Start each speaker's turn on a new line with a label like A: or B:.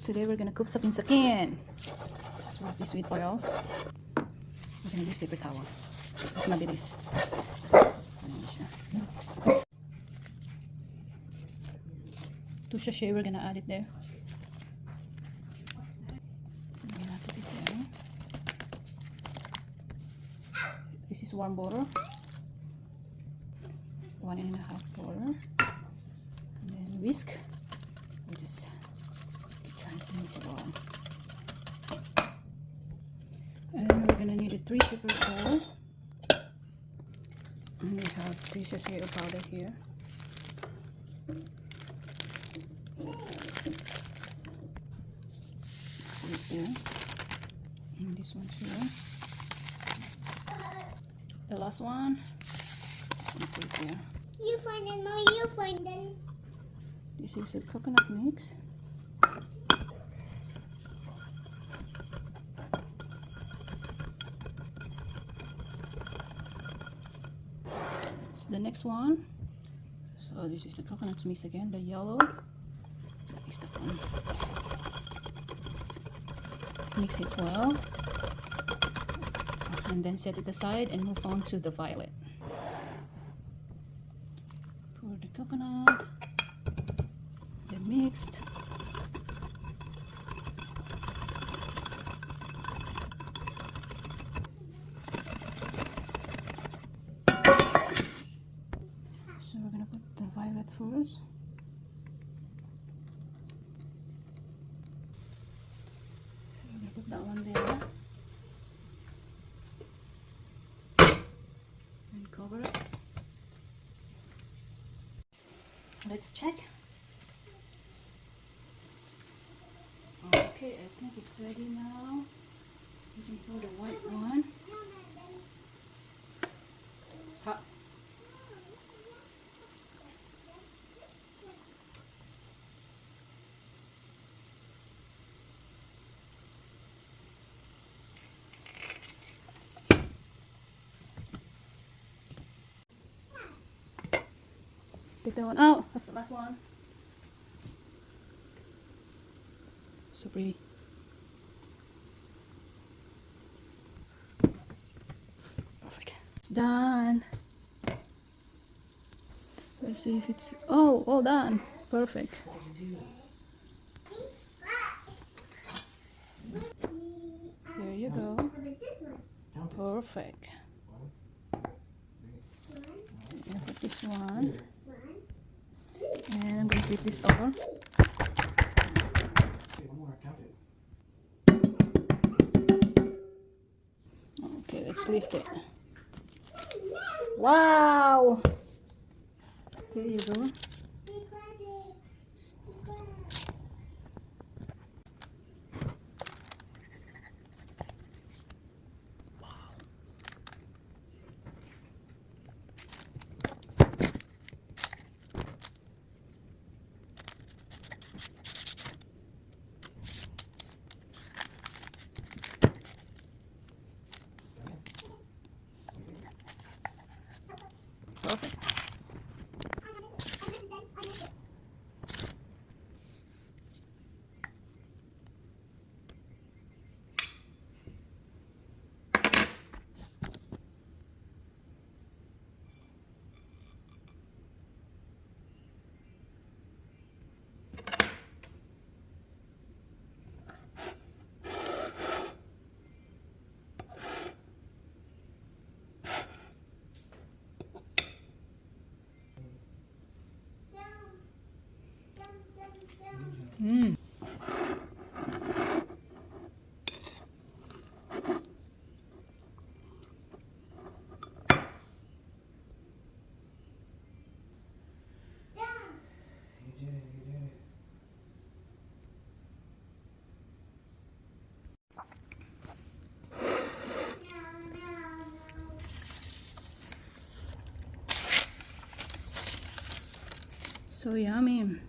A: Today we're gonna cook sapin. Just wrap this with oil. We're gonna use paper towel. Mas mabilis. Ayan siya. 2 sachet, we're gonna add it there. Lagyan natin it there. This is warm water. 1.5 water. And then whisk. We just keep trying to mix it all. And we're gonna need a 3 separate bowl. And we have 3 sachet of powder here. Right there. And this one here. The last one. Just gonna put it there.
B: You find them, or you find them.
A: This is a coconut mix. So the next one. So this is the coconut mix again, the yellow. Mix that one. Mix it well. And then set it aside and move on to the violet. Pour the coconut. They're mixed. So we're gonna put the violet first. So we're gonna put that one there. And cover it. Let's check. Okay, I think it's ready now. You can pour the white one. It's hot. Take that one out. That's the last one. So pretty. Perfect. It's done. Let's see if it's all done. Perfect. There you go. Perfect. I'm gonna put this one. And I'm gonna flip this over. Okay, let's lift it. Wow! There you go. Perfect. Mm. So yummy.